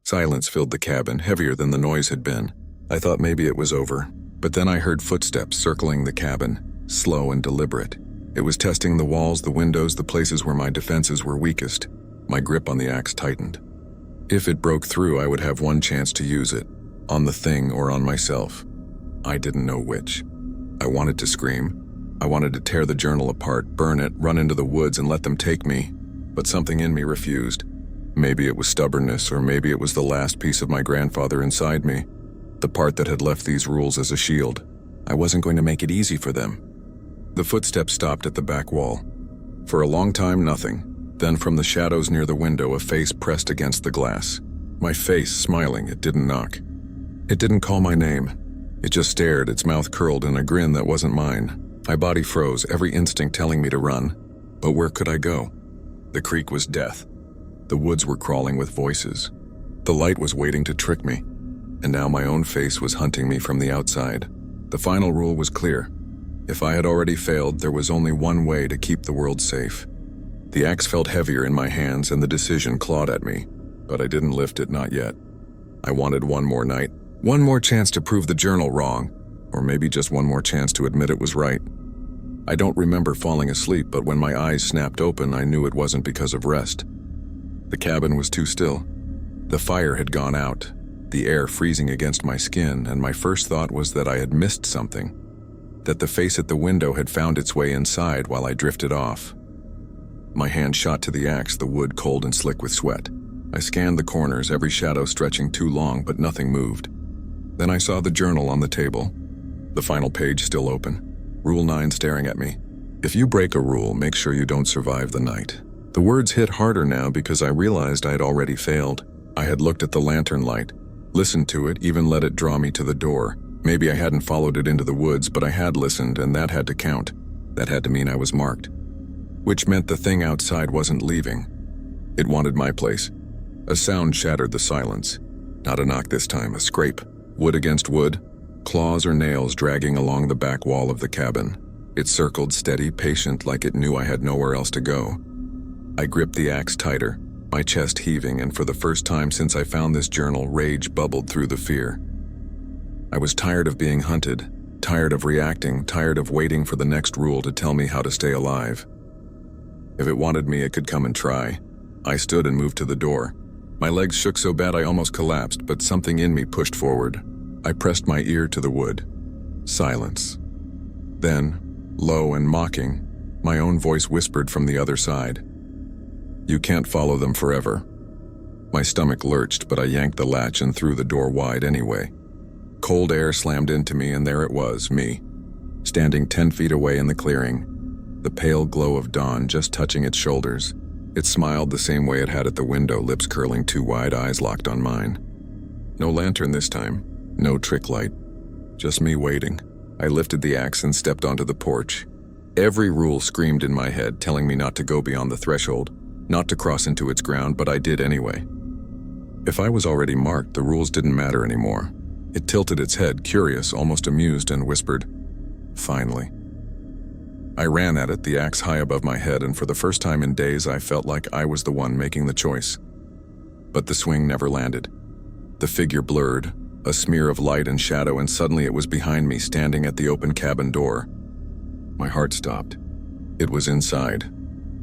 Silence filled the cabin, heavier than the noise had been. I thought maybe it was over, but then I heard footsteps circling the cabin, slow and deliberate. It was testing the walls, the windows, the places where my defenses were weakest. My grip on the axe tightened. If it broke through, I would have one chance to use it, on the thing or on myself. I didn't know which. I wanted to scream. I wanted to tear the journal apart, burn it, run into the woods and let them take me, but something in me refused. Maybe it was stubbornness, or maybe it was the last piece of my grandfather inside me, the part that had left these rules as a shield. I wasn't going to make it easy for them. The footsteps stopped at the back wall. For a long time, nothing. Then from the shadows near the window, a face pressed against the glass. My face, smiling, it didn't knock. It didn't call my name. It just stared, its mouth curled in a grin that wasn't mine. My body froze, every instinct telling me to run. But where could I go? The creek was death. The woods were crawling with voices. The light was waiting to trick me. And now my own face was hunting me from the outside. The final rule was clear. If I had already failed, there was only one way to keep the world safe. The axe felt heavier in my hands and the decision clawed at me, but I didn't lift it, not yet. I wanted one more night, one more chance to prove the journal wrong, or maybe just one more chance to admit it was right. I don't remember falling asleep, but when my eyes snapped open, I knew it wasn't because of rest. The cabin was too still. The fire had gone out, the air freezing against my skin, and my first thought was that I had missed something, that the face at the window had found its way inside while I drifted off. My hand shot to the axe, the wood cold and slick with sweat. I scanned the corners, every shadow stretching too long, but nothing moved. Then I saw the journal on the table, the final page still open, Rule 9 staring at me. "If you break a rule, make sure you don't survive the night." The words hit harder now because I realized I had already failed. I had looked at the lantern light, listened to it, even let it draw me to the door. Maybe I hadn't followed it into the woods, but I had listened, and that had to count. That had to mean I was marked. Which meant the thing outside wasn't leaving. It wanted my place. A sound shattered the silence. Not a knock this time, a scrape. Wood against wood, claws or nails dragging along the back wall of the cabin. It circled steady, patient, like it knew I had nowhere else to go. I gripped the axe tighter, my chest heaving, and for the first time since I found this journal, rage bubbled through the fear. I was tired of being hunted, tired of reacting, tired of waiting for the next rule to tell me how to stay alive. If it wanted me, it could come and try. I stood and moved to the door. My legs shook so bad I almost collapsed, but something in me pushed forward. I pressed my ear to the wood. Silence. Then, low and mocking, my own voice whispered from the other side. "You can't follow them forever." My stomach lurched, but I yanked the latch and threw the door wide anyway. Cold air slammed into me, and there it was, me, standing 10 feet away in the clearing, the pale glow of dawn just touching its shoulders. It smiled the same way it had at the window, lips curling too wide, eyes locked on mine. No lantern this time, No trick light. Just me waiting. I lifted the axe and stepped onto the porch. Every rule screamed in my head, telling me not to go beyond the threshold, not to cross into its ground, but I did anyway. If I was already marked, the rules didn't matter anymore. It tilted its head, curious, almost amused, and whispered, "Finally." I ran at it, the axe high above my head, and for the first time in days I felt like I was the one making the choice. But the swing never landed. The figure blurred, a smear of light and shadow, and suddenly it was behind me, standing at the open cabin door. My heart stopped. It was inside.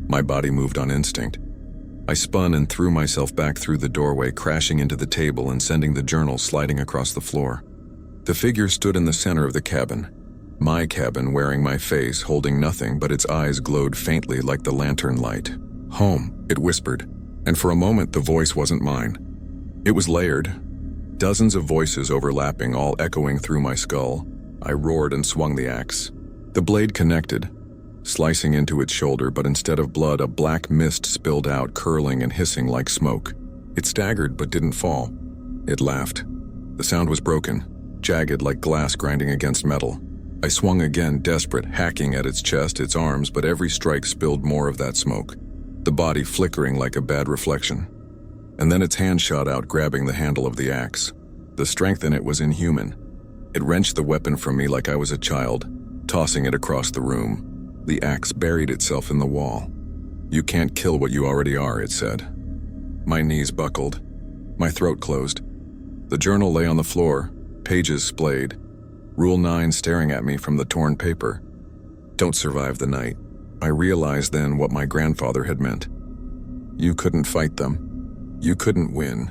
My body moved on instinct. I spun and threw myself back through the doorway, crashing into the table and sending the journal sliding across the floor. The figure stood in the center of the cabin. My cabin, wearing my face, holding nothing, but its eyes glowed faintly like the lantern light. "Home," it whispered, and for a moment the voice wasn't mine. It was layered. Dozens of voices overlapping, all echoing through my skull. I roared and swung the axe. The blade connected, slicing into its shoulder, but instead of blood, a black mist spilled out, curling and hissing like smoke. It staggered but didn't fall. It laughed. The sound was broken, jagged like glass grinding against metal. I swung again, desperate, hacking at its chest, its arms, but every strike spilled more of that smoke, the body flickering like a bad reflection. And then its hand shot out, grabbing the handle of the axe. The strength in it was inhuman. It wrenched the weapon from me like I was a child, tossing it across the room. The axe buried itself in the wall. "You can't kill what you already are," it said. My knees buckled. My throat closed. The journal lay on the floor, pages splayed. Rule 9 staring at me from the torn paper. Don't survive the night. I realized then what my grandfather had meant. You couldn't fight them. You couldn't win.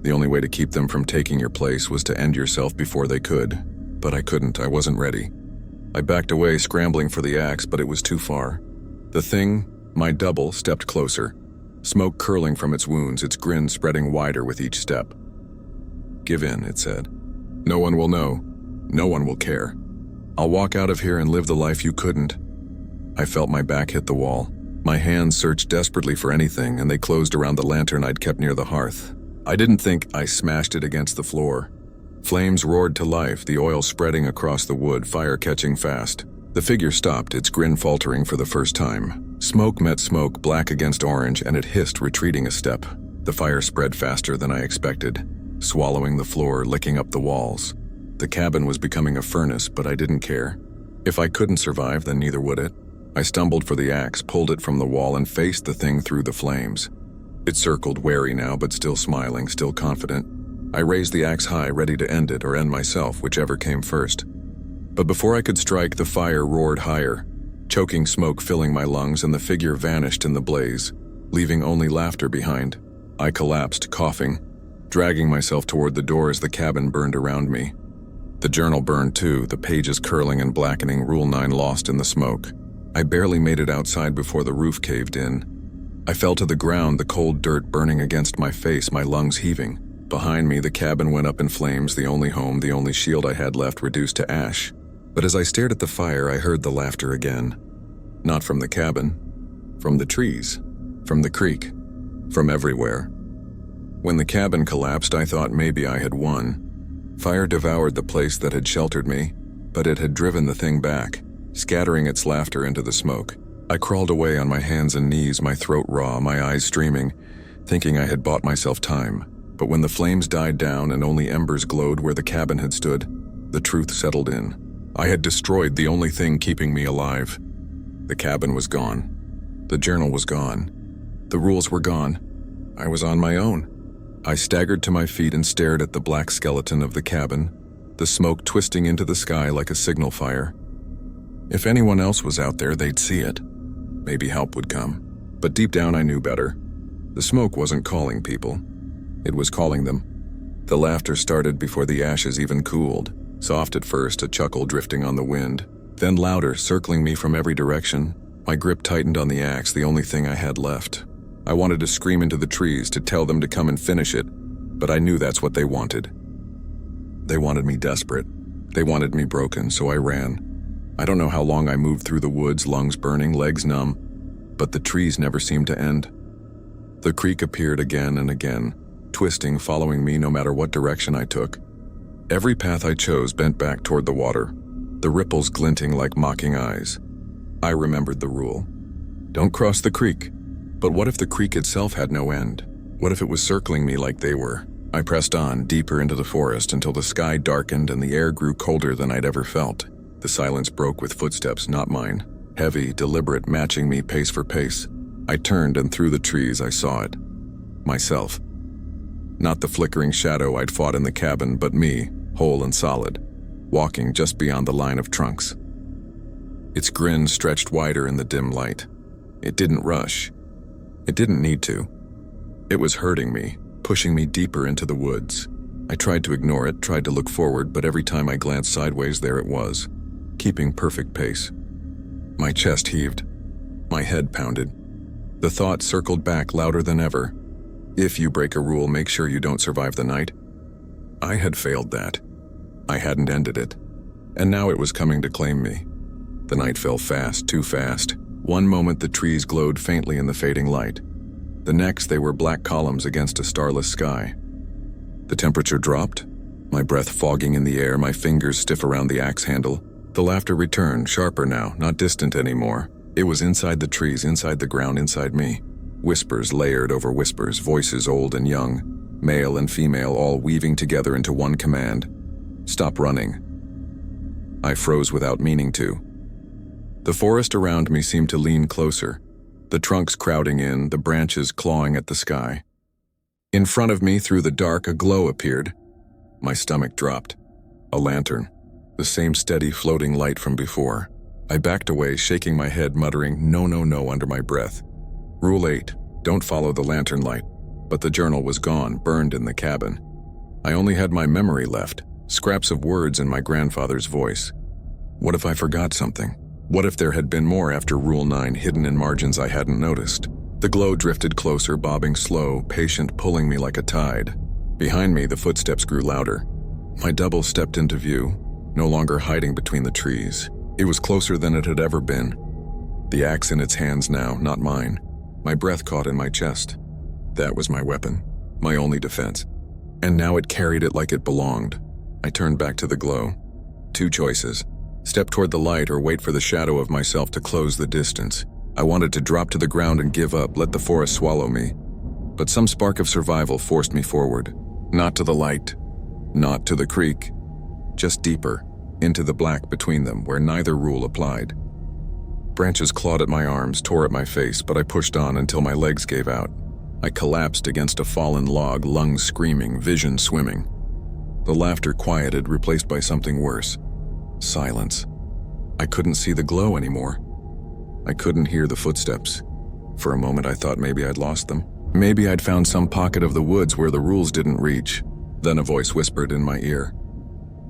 The only way to keep them from taking your place was to end yourself before they could. But I couldn't. I wasn't ready. I backed away, scrambling for the axe, but it was too far. The thing, my double, stepped closer, smoke curling from its wounds, its grin spreading wider with each step. "Give in," it said. "No one will know. No one will care. I'll walk out of here and live the life you couldn't." I felt my back hit the wall. My hands searched desperately for anything, and they closed around the lantern I'd kept near the hearth. I didn't think. I smashed it against the floor. Flames roared to life, the oil spreading across the wood, fire catching fast. The figure stopped, its grin faltering for the first time. Smoke met smoke, black against orange, and it hissed, retreating a step. The fire spread faster than I expected, swallowing the floor, licking up the walls. The cabin was becoming a furnace, but I didn't care. If I couldn't survive, then neither would it. I stumbled for the axe, pulled it from the wall, and faced the thing through the flames. It circled, wary now, but still smiling, still confident. I raised the axe high, ready to end it or end myself, whichever came first. But before I could strike, the fire roared higher, choking smoke filling my lungs, and the figure vanished in the blaze, leaving only laughter behind. I collapsed, coughing, dragging myself toward the door as the cabin burned around me. The journal burned too, the pages curling and blackening, Rule 9 lost in the smoke. I barely made it outside before the roof caved in. I fell to the ground, the cold dirt burning against my face, my lungs heaving. Behind me, the cabin went up in flames, the only home, the only shield I had left, reduced to ash. But as I stared at the fire, I heard the laughter again. Not from the cabin, from the trees, from the creek, from everywhere. When the cabin collapsed, I thought maybe I had won. Fire devoured the place that had sheltered me, but it had driven the thing back, scattering its laughter into the smoke. I crawled away on my hands and knees, my throat raw, my eyes streaming, thinking I had bought myself time. But when the flames died down and only embers glowed where the cabin had stood, the truth settled in. I had destroyed the only thing keeping me alive. The cabin was gone. The journal was gone. The rules were gone. I was on my own. I staggered to my feet and stared at the black skeleton of the cabin, the smoke twisting into the sky like a signal fire. If anyone else was out there, they'd see it. Maybe help would come. But deep down I knew better. The smoke wasn't calling people. It was calling them. The laughter started before the ashes even cooled. Soft at first, a chuckle drifting on the wind. Then louder, circling me from every direction. My grip tightened on the axe, the only thing I had left. I wanted to scream into the trees, to tell them to come and finish it, but I knew that's what they wanted. They wanted me desperate. They wanted me broken, so I ran. I don't know how long I moved through the woods, lungs burning, legs numb, but the trees never seemed to end. The creek appeared again and again, twisting, following me no matter what direction I took. Every path I chose bent back toward the water, the ripples glinting like mocking eyes. I remembered the rule. Don't cross the creek. But what if the creek itself had no end? What if it was circling me like they were? I pressed on, deeper into the forest, until the sky darkened and the air grew colder than I'd ever felt. The silence broke with footsteps, not mine. Heavy, deliberate, matching me pace for pace. I turned, and through the trees I saw it. Myself. Not the flickering shadow I'd fought in the cabin, but me, whole and solid, walking just beyond the line of trunks. Its grin stretched wider in the dim light. It didn't rush. It didn't need to. It was hurting me, pushing me deeper into the woods. I tried to ignore it, tried to look forward, but every time I glanced sideways, there it was, keeping perfect pace. My chest heaved. My head pounded. The thought circled back louder than ever. If you break a rule, make sure you don't survive the night. I had failed that. I hadn't ended it. And now it was coming to claim me. The night fell fast, too fast. One moment the trees glowed faintly in the fading light. The next they were black columns against a starless sky. The temperature dropped, my breath fogging in the air, my fingers stiff around the axe handle. The laughter returned, sharper now, not distant anymore. It was inside the trees, inside the ground, inside me. Whispers layered over whispers, voices old and young, male and female, all weaving together into one command. Stop running. I froze without meaning to. The forest around me seemed to lean closer, the trunks crowding in, the branches clawing at the sky. In front of me, through the dark, a glow appeared. My stomach dropped. A lantern, the same steady floating light from before. I backed away, shaking my head, muttering, "No, no, no," under my breath. Rule 8, don't follow the lantern light. But the journal was gone, burned in the cabin. I only had my memory left, scraps of words in my grandfather's voice. What if I forgot something? What if there had been more after Rule 9, hidden in margins I hadn't noticed? The glow drifted closer, bobbing slow, patient, pulling me like a tide. Behind me, the footsteps grew louder. My double stepped into view, no longer hiding between the trees. It was closer than it had ever been. The axe in its hands now, not mine. My breath caught in my chest. That was my weapon, my only defense. And now it carried it like it belonged. I turned back to the glow. Two choices. Step toward the light or wait for the shadow of myself to close the distance. I wanted to drop to the ground and give up, let the forest swallow me. But some spark of survival forced me forward. Not to the light, not to the creek, just deeper, into the black between them where neither rule applied. Branches clawed at my arms, tore at my face, but I pushed on until my legs gave out. I collapsed against a fallen log, lungs screaming, vision swimming. The laughter quieted, replaced by something worse. Silence. I couldn't see the glow anymore. I couldn't hear the footsteps. For a moment I thought maybe I'd lost them. Maybe I'd found some pocket of the woods where the rules didn't reach. Then a voice whispered in my ear.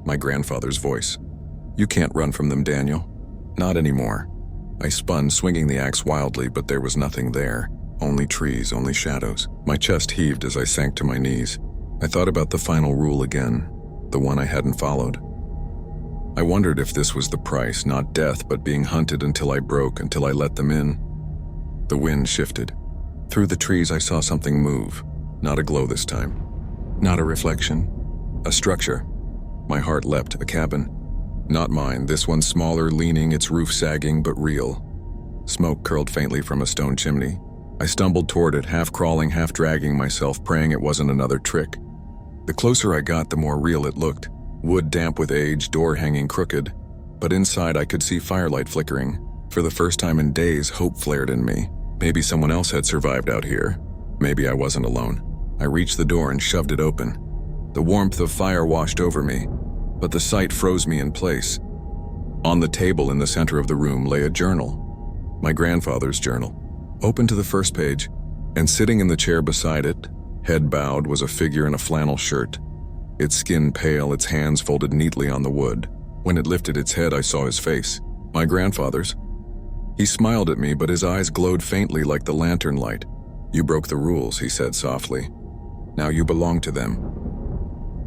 My grandfather's voice. "You can't run from them, Daniel." Not anymore. I spun, swinging the axe wildly, but there was nothing there. Only trees, only shadows. My chest heaved as I sank to my knees. I thought about the final rule again, the one I hadn't followed. I wondered if this was the price, not death, but being hunted until I broke, until I let them in. The wind shifted. Through the trees I saw something move. Not a glow this time. Not a reflection. A structure. My heart leapt. A cabin. Not mine, this one smaller, leaning, its roof sagging, but real. Smoke curled faintly from a stone chimney. I stumbled toward it, half crawling, half dragging myself, praying it wasn't another trick. The closer I got, the more real it looked. Wood damp with age, door hanging crooked. But inside I could see firelight flickering. For the first time in days, hope flared in me. Maybe someone else had survived out here. Maybe I wasn't alone. I reached the door and shoved it open. The warmth of fire washed over me, but the sight froze me in place. On the table in the center of the room lay a journal. My grandfather's journal. Open to the first page, and sitting in the chair beside it, head bowed, was a figure in a flannel shirt. Its skin pale, its hands folded neatly on the wood. When it lifted its head, I saw his face. My grandfather's. He smiled at me, but his eyes glowed faintly like the lantern light. "You broke the rules," he said softly. "Now you belong to them."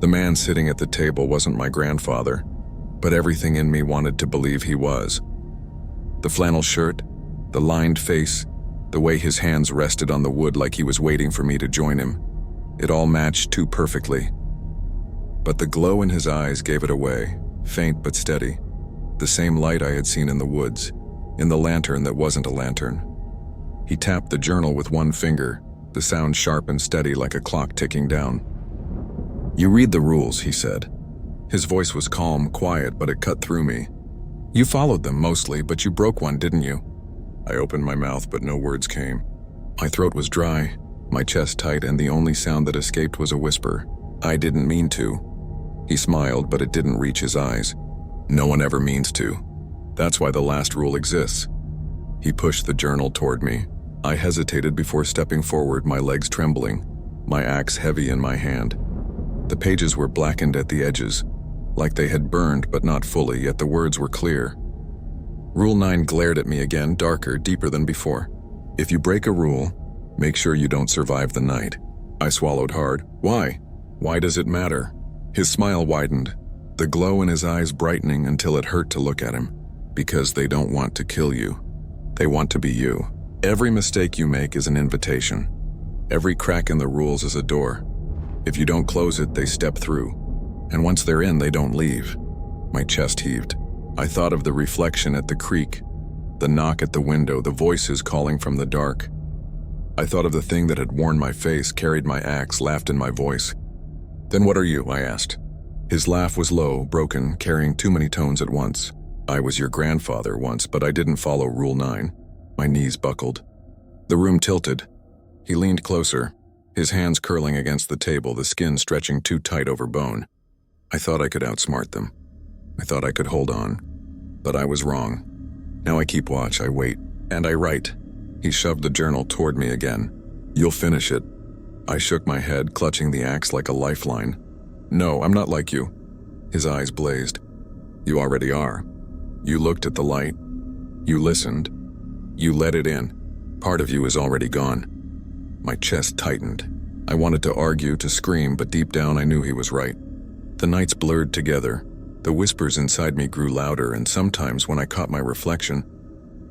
The man sitting at the table wasn't my grandfather, but everything in me wanted to believe he was. The flannel shirt, the lined face, the way his hands rested on the wood like he was waiting for me to join him. It all matched too perfectly. But the glow in his eyes gave it away, faint but steady. The same light I had seen in the woods, in the lantern that wasn't a lantern. He tapped the journal with one finger, the sound sharp and steady like a clock ticking down. "You read the rules," he said. His voice was calm, quiet, but it cut through me. "You followed them mostly, but you broke one, didn't you?" I opened my mouth, but no words came. My throat was dry, my chest tight, and the only sound that escaped was a whisper. "I didn't mean to." He smiled, but it didn't reach his eyes. "No one ever means to. That's why the last rule exists." He pushed the journal toward me. I hesitated before stepping forward, my legs trembling, my axe heavy in my hand. The pages were blackened at the edges, like they had burned but not fully, yet the words were clear. Rule 9 glared at me again, darker, deeper than before. "If you break a rule, make sure you don't survive the night." I swallowed hard. "Why? Why does it matter?" His smile widened, the glow in his eyes brightening until it hurt to look at him. "Because they don't want to kill you. They want to be you. Every mistake you make is an invitation. Every crack in the rules is a door. If you don't close it, they step through. And once they're in, they don't leave." My chest heaved. I thought of the reflection at the creek, the knock at the window, the voices calling from the dark. I thought of the thing that had worn my face, carried my axe, laughed in my voice. "Then what are you?" I asked. His laugh was low, broken, carrying too many tones at once. "I was your grandfather once, but I didn't follow Rule 9. My knees buckled. The room tilted. He leaned closer, his hands curling against the table, the skin stretching too tight over bone. I thought I could outsmart them. I thought I could hold on. But I was wrong. Now I keep watch, I wait, and I write. He shoved the journal toward me again. "You'll finish it." I shook my head, clutching the axe like a lifeline. "No, I'm not like you." His eyes blazed. "You already are. You looked at the light. You listened. You let it in. Part of you is already gone." My chest tightened. I wanted to argue, to scream, but deep down I knew he was right. The nights blurred together. The whispers inside me grew louder, and sometimes when I caught my reflection,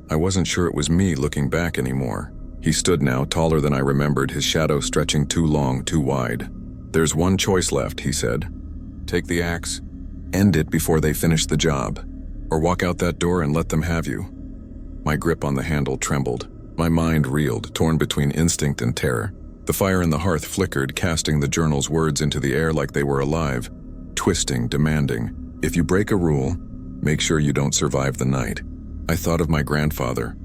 I wasn't sure it was me looking back anymore. He stood now, taller than I remembered, his shadow stretching too long, too wide. "There's one choice left," he said. "Take the axe. End it before they finish the job. Or walk out that door and let them have you." My grip on the handle trembled. My mind reeled, torn between instinct and terror. The fire in the hearth flickered, casting the journal's words into the air like they were alive, twisting, demanding. "If you break a rule, make sure you don't survive the night." I thought of my grandfather,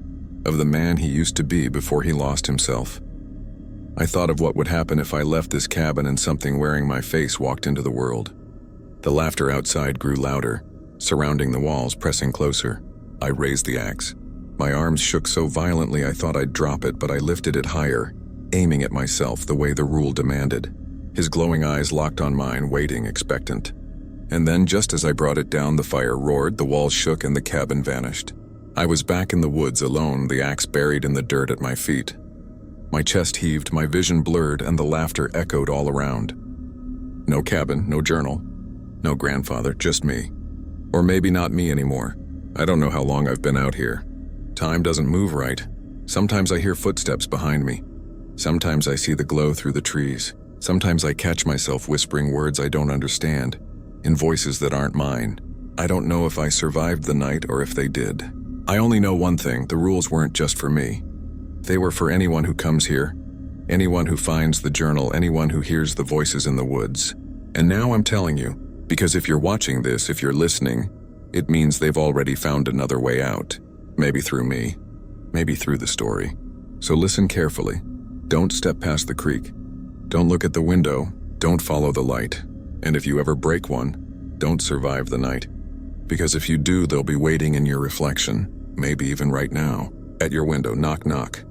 of the man he used to be before he lost himself. I thought of what would happen if I left this cabin and something wearing my face walked into the world. The laughter outside grew louder, surrounding the walls, pressing closer. I raised the axe. My arms shook so violently I thought I'd drop it, but I lifted it higher, aiming at myself the way the rule demanded. His glowing eyes locked on mine, waiting, expectant. And then, just as I brought it down, the fire roared, the walls shook, and the cabin vanished. I was back in the woods alone, the axe buried in the dirt at my feet. My chest heaved, my vision blurred, and the laughter echoed all around. No cabin, no journal, no grandfather, just me. Or maybe not me anymore. I don't know how long I've been out here. Time doesn't move right. Sometimes I hear footsteps behind me. Sometimes I see the glow through the trees. Sometimes I catch myself whispering words I don't understand, in voices that aren't mine. I don't know if I survived the night or if they did. I only know one thing: the rules weren't just for me. They were for anyone who comes here, anyone who finds the journal, anyone who hears the voices in the woods. And now I'm telling you, because if you're watching this, if you're listening, it means they've already found another way out. Maybe through me, maybe through the story. So listen carefully. Don't step past the creek. Don't look at the window. Don't follow the light. And if you ever break one, don't survive the night. Because if you do, they'll be waiting in your reflection, maybe even right now, at your window, knock knock.